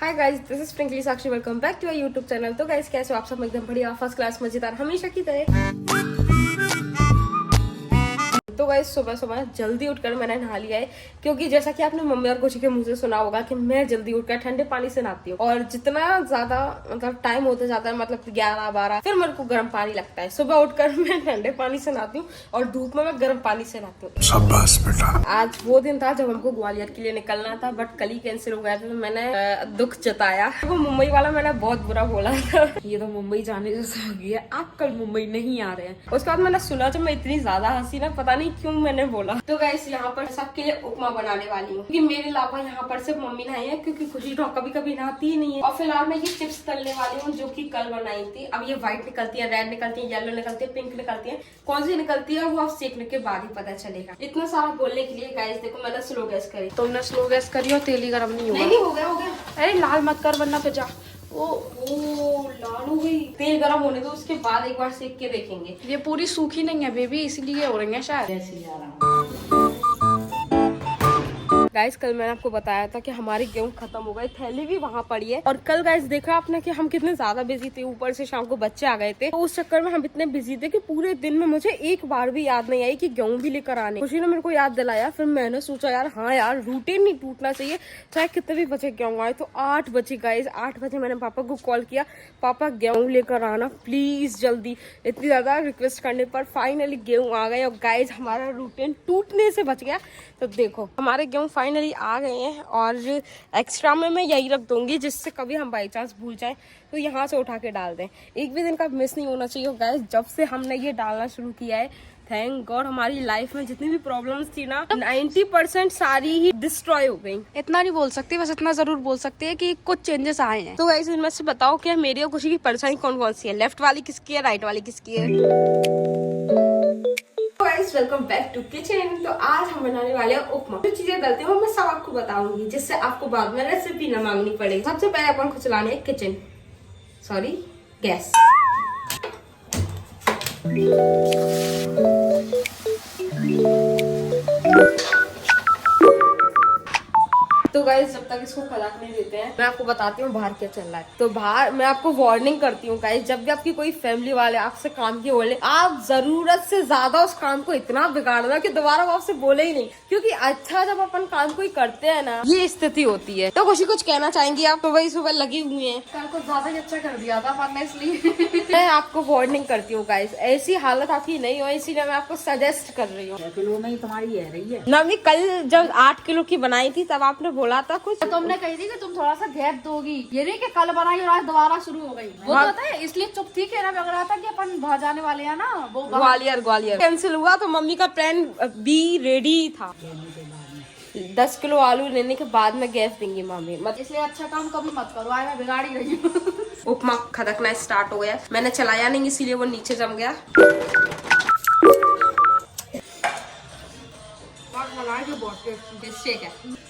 Hi guys, this is Twinkly Sakshi. Welcome back to our YouTube channel. तो guys कैसे हो आप सब? एकदम बढ़िया, फर्स्ट क्लास, मजेदार, हमेशा की तरह। तो गाइस सुबह सुबह जल्दी उठकर मैंने नहा लिया है, क्योंकि जैसा कि आपने मम्मी और खुशी के मुंह से सुना होगा कि मैं जल्दी उठकर ठंडे पानी से नहाती हूँ। और जितना ज्यादा मतलब टाइम होता जाता है, मतलब 11-12, फिर मेरे को गर्म पानी लगता है। सुबह उठकर मैं ठंडे पानी से नहाती हूँ और धूप में मैं गर्म पानी से नहाती हूँ। शाबाश बेटा। आज वो दिन था जब हमको ग्वालियर के लिए निकलना था, बट कल ही कैंसिल हो गया था। तो मैंने दुख जताया। वो मुंबई वाला मैंने बहुत बुरा बोला था, ये तो मुंबई जाने जैसा हो गया, आप कल मुंबई नहीं आ रहे हैं। उसके बाद मैंने सुना जब मैं इतनी ज्यादा हंसी ना, पता नहीं क्यों मैंने बोला। तो गाइस यहाँ पर सबके लिए उपमा बनाने वाली हूँ, क्योंकि मेरे अलावा यहाँ पर सिर्फ मम्मी नहाई है, क्योंकि खुशी तो कभी कभी नहाती ही नहीं है। और फिलहाल मैं ये चिप्स तलने वाली हूँ, जो कि कल बनाई थी। अब ये व्हाइट निकलती है, रेड निकलती है, येलो निकलती है, पिंक निकलती है। कौन सी निकलती है वो आप सेकने के बाद ही पता चलेगा। इतना सारा बोलने के लिए गाइस देखो, मैंने स्लो गैस करी। तुमने स्लो गैस करी और तेल ही गर्म नहीं हुआ। नहीं हो गया हो गया। अरे लाल मत कर वरना पे जा। ओ लाल हो गई। तेल गर्म होने दो, उसके बाद एक बार सेक के देखेंगे। ये पूरी सूखी नहीं है बेबी, इसीलिए हो रही है शायद। गाइस कल मैंने आपको बताया था कि हमारी गेहूं खत्म हो गई, थैली भी वहाँ पड़ी है। और कल गाइस देखा आपने कि हम कितने ज्यादा बिजी थे, ऊपर से शाम को बच्चे आ गए थे। तो उस चक्कर में हम इतने बिजी थे कि पूरे दिन में मुझे एक बार भी याद नहीं आई कि गेहूं भी लेकर आने। खुशी ने मेरे को याद दिलाया, फिर मैंने सोचा यार हाँ यार, रूटीन नहीं टूटना चाहिए, चाहे कितने भी बजे गेहूं आए। तो 8 बजे गाइस, 8 बजे मैंने पापा को कॉल किया, पापा गेहूं लेकर आना प्लीज जल्दी। इतनी ज्यादा रिक्वेस्ट करने पर फाइनली गेहूं आ गए। और गाइस हमारा रूटीन टूटने से बच गया। तो देखो हमारे गेहूं फाइनली आ गए हैं, और एक्स्ट्रा में मैं यही रख दूंगी, जिससे कभी हम बाई चांस भूल जाएं तो यहाँ से उठा के डाल दें। एक भी दिन का मिस नहीं होना चाहिए गाइस। जब से हमने ये डालना शुरू किया है, थैंक गॉड, हमारी लाइफ में जितनी भी प्रॉब्लम्स थी ना, 90% सारी ही डिस्ट्रॉय हो गई। इतना नहीं बोल सकती, बस इतना जरूर बोल सकती है कि कुछ चेंजेस आए हैं। तो गाइस इनमें से बताओ क्या मेरी और खुशी की परेशानी कौन कौन सी है? लेफ्ट वाली किसकी है, राइट वाली किसकी है? Guys welcome back to kitchen. तो आज हम बनाने वाले हैं उपमा। जो चीजें डलती हैं वो मैं सब आपको बताऊंगी, जिससे आपको बाद में रेसिपी न मांगनी पड़ेगी। सबसे पहले अपन को चलाने है किचन, सॉरी गैस। तो गाइस जब तक इसको खड़कने देते हैं, मैं आपको बताती हूँ बाहर क्या चल रहा है। तो बाहर मैं आपको वार्निंग करती हूँ गाइस, जब भी आपकी कोई फैमिली वाले आपसे काम की बोले, आप जरूरत से ज्यादा उस काम को इतना बिगाड़ना कि दोबारा वो आपसे बोले ही नहीं। क्योंकि अच्छा जब अपन काम कोई करते हैं ना, ये स्थिति होती है। तो खुशी कुछ कहना चाहेंगी आप? तो वही सुबह लगी हुई है, कल को ज्यादा ही अच्छा कर दिया था वरना, इसलिए मैं आपको वार्निंग करती हूँ गाइस, ऐसी हालत आपकी नहीं हो, इसीलिए मैं आपको सजेस्ट कर रही हूँ। किलो में ही तुम्हारी है रही है ना, कल जब 8 किलो की बनाई थी तब आपने बोला था कुछ। तुमने कही थी कि तुम थोड़ा सा गैप दोगी, ये नहीं कि कल बनाई और आज दोबारा शुरू हो गई। वो तो पता है, इसलिए चुप थी, कहना लग रहा था कि अपन बाहर जाने वाले हैं ना, वो ग्वालियर कैंसिल हुआ। तो मम्मी का प्लान बी रेडी था। 10 किलो आलू लेने के बाद में गैस देंगी मम्मी, मतलब इसलिए अच्छा काम कभी मत करो, आए मैं बिगाड़ ही रही हूँ। उपमा खदकना स्टार्ट हो गया। मैंने चलाया नहीं, इसीलिए वो नीचे जम गया।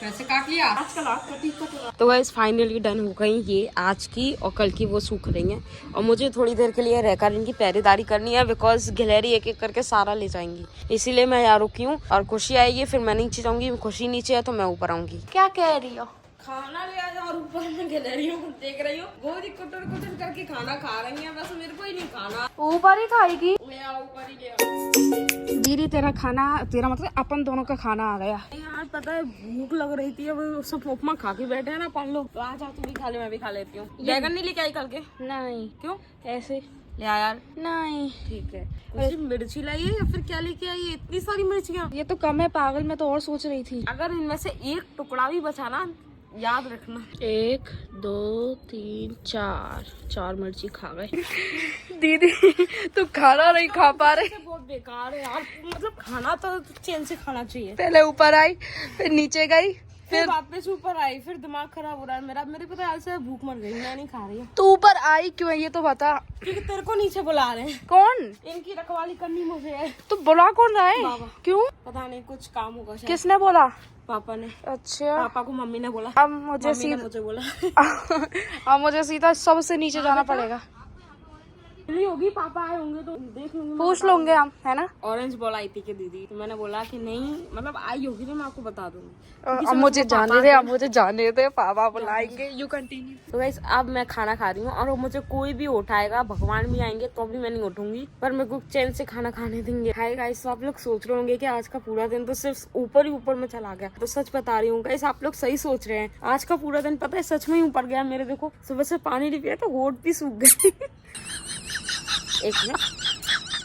वैसे काट लिया आजकल। तो गाइस फाइनली डन हो गई ये आज की, और कल की वो सूख रही हैं। और मुझे थोड़ी देर के लिए रहकर इनकी पहरेदारी करनी है, बिकॉज गिलहरी एक एक करके सारा ले जाएंगी, इसीलिए मैं यहाँ रुकी हूँ। और खुशी आएगी फिर मैं नीचे जाऊंगी, खुशी नीचे है तो मैं ऊपर आऊंगी। क्या कह रही हो? खाना ले आ, और ऊपर में गिलहरियों को देख रही हूँ, वो कुटर कुटर करके खाना खा रही है, बस मेरे को ही नहीं खाना। ऊपर ही खाएगी ऊपर ही ले दीदी, तेरा खाना, तेरा मतलब अपन दोनों का खाना आ गया। यार पता है भूख लग रही थी, अब सब उपमा खा के बैठे हैं ना अपन लोग, तो आ जाओ तू भी खा ले, मैं भी खा लेती हूँ। बैगन नहीं लेके आई कल के? नहीं, क्यों? ऐसे ले आ यार। नहीं, ठीक है। कुछ मिर्ची लाई है या फिर क्या लेके आई है इतनी सारी मिर्चियाँ? ये तो कम है पागल, मैं तो और सोच रही थी। अगर इनमें से एक टुकड़ा भी बचा ना, याद रखना। 1 2 3 4 मिर्ची खा गए। दीदी तू खाना नहीं खा पा रही। बहुत बेकार है यार, मतलब खाना तो चैन से खाना चाहिए। पहले ऊपर आई, फिर नीचे गई, फिर वापस ऊपर आई, फिर दिमाग खराब हो रहा है मेरा। मेरे पता है भूख मर गई, मैं नहीं खा रही हूँ। तू ऊपर आई क्यों है ये तो बता। क्योंकि तेरे को नीचे बुला रहे हैं। कौन? इनकी रखवाली करनी मुझे है। तू बुला कौन रहा है? बाबा। क्यों? पता नहीं, कुछ काम होगा शायद। किसने बोला? पापा ने। अच्छा, पापा को मम्मी ने बोला। अब मुझे मम्मी ने मुझे बोला। अब मुझे सीधा सबसे नीचे जाना पड़ेगा। नहीं होगी, पापा आए होंगे तो देख लूंगी, पूछ लोगे हम, है ना। ऑरेंज बॉल आई थी कि दीदी, तो मैंने बोला कि नहीं, मतलब आई होगी तो मैं आपको बता दूंगी। अब मुझे जाने दे, पापा बुलाएंगे। You continue. तो गाइस अब मैं खाना खा रही हूँ और मुझे कोई भी उठाएगा, भगवान भी आएंगे तो भी मैं नहीं उठूंगी, पर मेरे को चैन से खाना खाने देंगे। हाय गाइस, तो आप लोग सोच रहे होंगे कि आज का पूरा दिन तो सिर्फ ऊपर ही ऊपर में चला गया, तो सच बता रही हूँ गाइस, आप लोग सही सोच रहे हैं। आज का पूरा दिन पता है सच में ही ऊपर गया मेरे। देखो सुबह से पानी नहीं पिया तो होठ भी सूख गए। एक मिनट,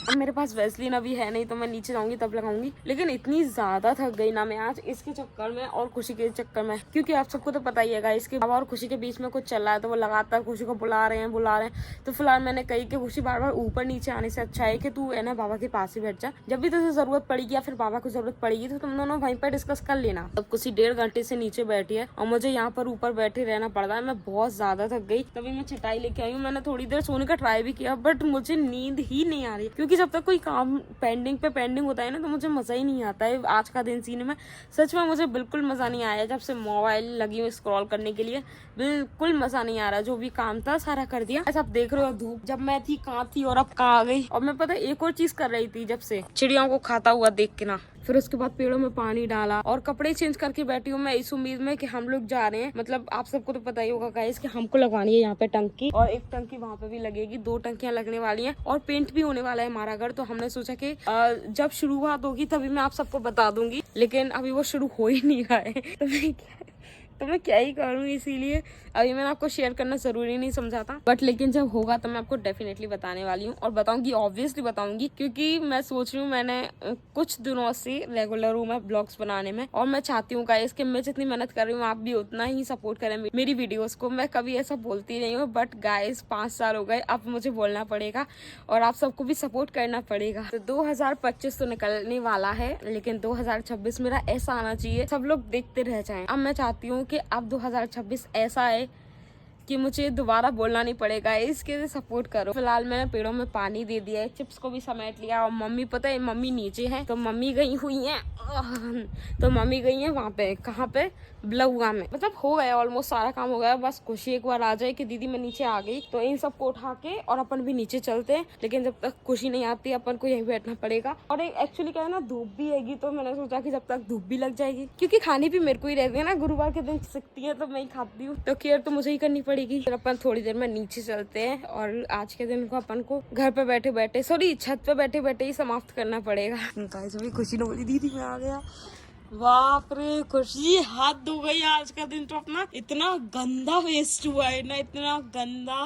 अब मेरे पास वैसलीन अभी है नहीं तो मैं नीचे जाऊंगी तब लगाऊंगी, लेकिन इतनी ज्यादा थक गई ना मैं आज इसके चक्कर में और खुशी के चक्कर में, क्योंकि आप सबको तो पता ही है गाइस कि बाबा और खुशी के बीच में कुछ चल रहा है, तो वो लगातार खुशी को बुला रहे हैं। तो फिलहाल मैंने कही कि खुशी बार बार ऊपर नीचे आने से अच्छा है कि तू है ना बाबा के पास ही बैठ जा, जब भी तुझे जरूरत पड़ेगी या फिर बाबा को जरूरत पड़ेगी तो तुम दोनों वहीं पर डिस्कस कर लेना। अब खुशी 1.5 घंटे से नीचे बैठी है और मुझे यहाँ पर ऊपर बैठे रहना पड़ रहा है। मैं बहुत ज्यादा थक गई, तभी मैं चटाई लेके आई हूँ। मैंने थोड़ी देर सोने का ट्राई भी किया बट मुझे नींद ही नहीं आ रही, क्योंकि जब तक कोई काम पेंडिंग होता है ना तो मुझे मजा ही नहीं आता है। आज का दिन सीने में सच में मुझे बिल्कुल मजा नहीं आया। जब से मोबाइल लगी हुई स्क्रॉल करने के लिए बिल्कुल मजा नहीं आ रहा। जो भी काम था सारा कर दिया। ऐसा आप देख रहे हो धूप जब मैं थी कहाँ थी और अब कहाँ आ गई। और मैं पता एक और चीज कर रही थी, जब से चिड़ियों को खाता हुआ देख के ना, फिर उसके बाद पेड़ों में पानी डाला और कपड़े चेंज करके बैठी हूँ मैं इस उम्मीद में कि हम लोग जा रहे हैं। मतलब आप सबको तो पता ही होगा गाइस कि हमको लगवानी है यहाँ पे टंकी, और एक टंकी वहाँ पे भी लगेगी, 2 टंकियां लगने वाली हैं और पेंट भी होने वाला है हमारा घर। तो हमने सोचा कि जब शुरुआत होगी तभी मैं आप सबको बता दूंगी, लेकिन अभी वो शुरू हो ही नहीं रहा है। तो मैं क्या ही करूँ, इसीलिए अभी मैंने आपको शेयर करना जरूरी नहीं समझा था, बट लेकिन जब होगा तो मैं आपको डेफिनेटली बताने वाली हूँ और बताऊंगी, ऑब्वियसली बताऊंगी, क्योंकि मैं सोच रही हूँ मैंने कुछ दिनों से रेगुलर हूँ मैं ब्लॉग्स बनाने में, और मैं चाहती हूँ गाइस कि मैं जितनी मेहनत कर रही हूँ आप भी उतना ही सपोर्ट करें मेरी वीडियोस को। मैं कभी ऐसा बोलती नहीं हूँ, बट गाइस 5 साल हो गए, अब मुझे बोलना पड़ेगा और आप सबको भी सपोर्ट करना पड़ेगा। तो 2025 तो निकलने वाला है, लेकिन 2026 मेरा ऐसा आना चाहिए सब लोग देखते रह जाएं। अब मैं चाहती हूँ कि अब 2026 ऐसा है कि मुझे दोबारा बोलना नहीं पड़ेगा, इसके लिए सपोर्ट करो। फिलहाल मैंने पेड़ों में पानी दे दिया है, चिप्स को भी समेट लिया, और मम्मी पता है मम्मी नीचे है, तो मम्मी गई हुई है वहाँ पे, कहाँ पे, ब्लुआ में। मतलब हो गया ऑलमोस्ट सारा काम हो गया, बस खुशी एक बार आ जाए कि दीदी मैं नीचे आ गई तो इन सबको उठा के और अपन भी नीचे चलते हैं। लेकिन जब तक खुशी नहीं आती अपन को यहीं बैठना पड़ेगा। और एक्चुअली क्या है ना, धूप भी आएगी तो मैंने सोचा कि जब तक धूप भी लग जाएगी, क्योंकि खानी भी मेरे को ही रहती है ना, गुरुवार के दिन सीखती है तो मैं ही खाती हूँ, तो केयर तो मुझे ही करनी पड़ेगी। फिर अपन थोड़ी देर में नीचे चलते हैं और आज के दिन को अपन को घर पे बैठे बैठे, सॉरी छत पे बैठे बैठे ही समाप्त करना पड़ेगा। खुशी ने बोली दीदी मैं आ गया। बाप रे खुशी हाथ धो गई। आज का दिन तो अपना इतना गंदा वेस्ट हुआ है ना, इतना गंदा।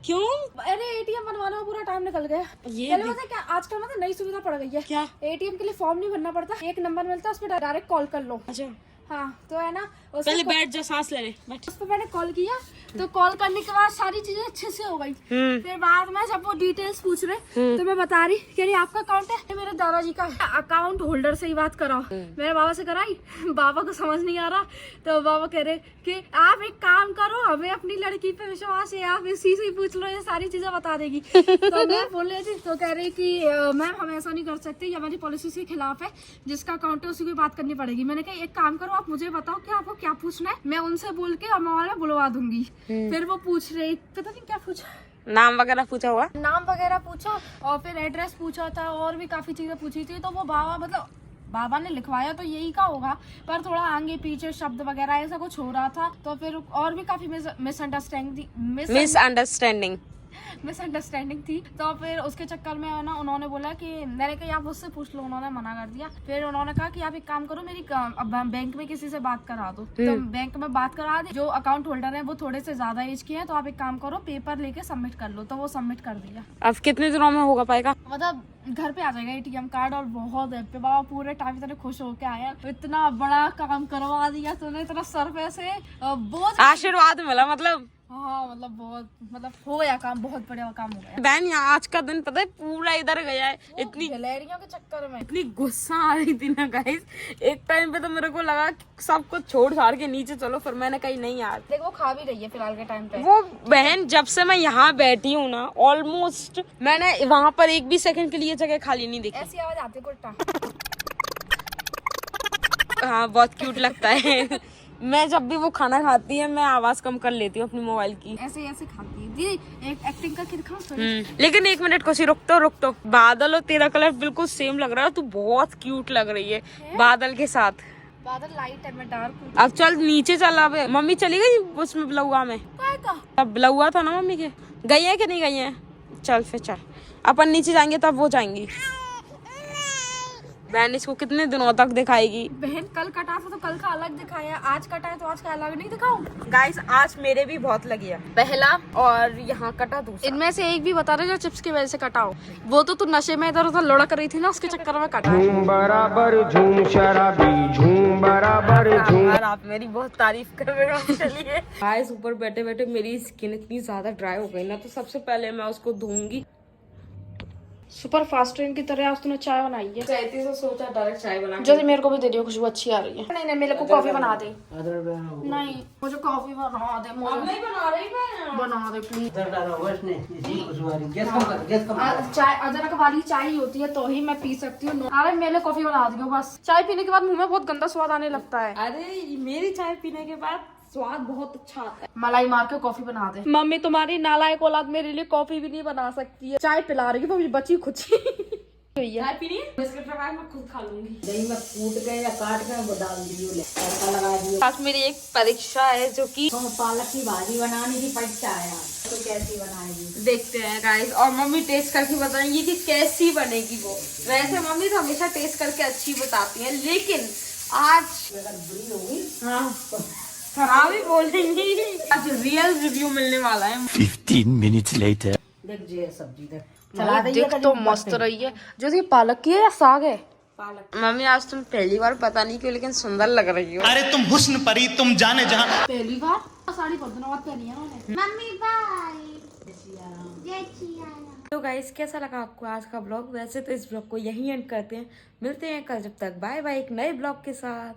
क्यों? अरे एटीएम बनवाने में पूरा टाइम निकल गया। ये पता क्या आजकल मतलब नई सुविधा पड़ गई है। क्या? एटीएम के लिए फॉर्म नहीं भरना पड़ता, एक नंबर मिलता है, उस पर डायरेक्ट कॉल कर लो। अच्छा हाँ, तो है ना, पहले बैठ जा, सांस ले ले, बैठ। उस पर मैंने कॉल किया, तो कॉल करने के बाद सारी चीजें अच्छे से हो गई। फिर बाद में जब वो डिटेल्स पूछ रहे तो मैं बता रही कि नहीं आपका अकाउंट है, मेरे दादाजी का अकाउंट होल्डर से ही बात कराओ। मेरे बाबा से कराई, बाबा को समझ नहीं आ रहा, तो बाबा कह रहे कि आप एक काम करो, हमें अपनी लड़की पे विश्वास है, आप इसी से ही पूछ लो, ये सारी चीजें बता देगी। तो मैं बोल रही थी, तो कह रही कि मैम हम ऐसा नहीं कर सकते, ये हमारी पॉलिसी के खिलाफ है, जिसका अकाउंट है उसी को बात करनी पड़ेगी। मैंने कहा एक काम करो, आप मुझे बताओ कि आपको क्या पूछना है, मैं उनसे बोल के मोबाइल में बुलवा दूंगी। फिर वो पूछ रहे, पता नहीं क्या पूछा, नाम वगैरह पूछा हुआ, नाम वगैरह पूछा और फिर एड्रेस पूछा था और भी काफी चीजें पूछी थी। तो वो बाबा ने लिखवाया तो यही का होगा, पर थोड़ा आगे पीछे शब्द वगैरह ऐसा कुछ हो रहा था, तो फिर और भी काफी मिसअंडरस्टैंडिंग थी। तो फिर उसके चक्कर में ना उन्होंने बोला कि मैंने कहा आप उससे पूछ लो, उन्होंने मना कर दिया। फिर उन्होंने कहा कि आप एक काम करो, मेरी बैंक में किसी से बात करा दो। तो बैंक में बात करा दी, जो अकाउंट होल्डर है वो थोड़े से ज्यादा एज के हैं, तो आप एक काम करो पेपर लेके सबमिट कर लो। तो वो सबमिट कर दिया। अब कितने दिनों में होगा पाएगा? मतलब घर पे आ जाएगा एटीएम कार्ड, और बहुत हैप्पी बाबा पूरे टाइम इतने खुश होके आया, इतना बड़ा काम करवा दिया तूने, इतना सर पे से बोझ आशीर्वाद मिला, मतलब हाँ, मतलब बहुत, मतलब हो गया काम, बहुत बढ़िया काम हो गया। बहन यहाँ आज का दिन पता है पूरा इधर गया है, इतनी गैलरियों के चक्कर में इतनी गुस्सा आ रही थी ना गाइस। एक टाइम पे तो मेरे को लगा कि सब कुछ छोड़ छाड़ के नीचे चलो, फिर मैंने कही नहीं यार। देखो वो खा भी रही है फिलहाल के टाइम पे। वो बहन जब से मैं यहाँ बैठी हूँ ना, ऑलमोस्ट मैंने वहाँ पर एक भी सेकंड के लिए जगह खाली नहीं देखी। ऐसी आवाज आती है कुट्टा। हाँ बहुत क्यूट लगता है। मैं जब भी वो खाना खाती है मैं आवाज कम कर लेती हूँ अपनी मोबाइल की। ऐसे ऐसे खाती है दीदी, एक एक्टिंग करके दिखाओ थोड़ी। लेकिन 1 मिनट कोसी रुक तो बादल और तेरा कलर बिल्कुल सेम लग रहा है। तू बहुत क्यूट लग रही है बादल के साथ। बादल लाइट है, मैं डार्क हूँ। अब चल नीचे चल। अब मम्मी चली गई उसमें ब्लौआ में। तब ब्लौआ था ना मम्मी के, गई है कि नहीं गई है? चल फिर चल, अपन नीचे जाएंगे तब वो जाएंगी। बहन इसको कितने दिनों तक दिखाएगी? बहन कल कटा था तो कल का अलग दिखाया, आज कटा है तो आज का अलग नहीं दिखाऊं? गाइस आज मेरे भी बहुत लगी है, पहला और यहाँ कटा दूसरा। इनमें से एक भी बता रहे जो चिप्स की वजह से कटा हो। वो तो तू नशे में इधर उधर लुढ़क रही थी ना, उसके चक्कर में कटा है। झूम बराबर झूम शराबी झूम बराबर झूम। यार आप मेरी बहुत तारीफ कर रहे हो। चलिए गाइस ऊपर बैठे बैठे मेरी स्किन इतनी ज्यादा ड्राई हो गई ना, तो सबसे पहले मैं उसको धोऊंगी। सुपर फास्ट ट्रेन की तरह आज तूने चाय बनाई है। चाहती तो सोचा डायरेक्ट चाय बना के। जल्दी मेरे को भी दे दियो, खुशबू अच्छी आ रही है। नहीं नहीं मेरे को कॉफी बना दे। नहीं मुझे कॉफी बना दे। नहीं बना रही मैं। बना दे प्लीज। चाय अदरक वाली चाय ही होती है तो ही मैं पी सकती हूँ। अरे मेरे कॉफी बना दियो बस। चाय पीने के बाद मुंह में बहुत गंदा स्वाद आने लगता है। अरे मेरी चाय पीने के बाद स्वाद बहुत अच्छा आता है। मलाई मार के कॉफी बना दे। मम्मी तुम्हारी नालायक औलाद मेरे लिए कॉफी भी नहीं बना सकती है। चाय पिला रही है तो बची खुची। चाय पीनी है? बिस्किट लगाए मैं खुद खा लूंगी। दही में कूट के या काट के वो डाल दियो, तड़का लगा दियो। आज मेरी एक परीक्षा है जो कि तो पालक की भाजी बनाने की परीक्षा है आज, तो कैसी बनाएगी देखते हैं गाइस। और मम्मी टेस्ट करके बताएंगी कि कैसी बनेगी वो। वैसे मम्मी तो हमेशा टेस्ट करके अच्छी बताती हैं, लेकिन आज बुरी होगी। खराब ही बोलेंगी। आज रियल रिव्यू मिलने वाला है। 15 minutes later. देख जे सब्जी देख देख तो मस्त रही है। जो ये पालक की है या साग है? पालक। मम्मी आज तुम पहली बार पता नहीं क्यों लेकिन सुंदर लग रही हो। अरे तुम हुस्न परी, तुम जाने जहां। पहली बार साड़ी पहनी है उन्होंने। Mummy bye. जय श्री तो गाइस कैसा लगा आपको आज का ब्लॉग? वैसे तो इस ब्लॉग को यहीं एंड करते हैं, मिलते हैं कल। जब तक बाय बाय एक नए ब्लॉग के साथ।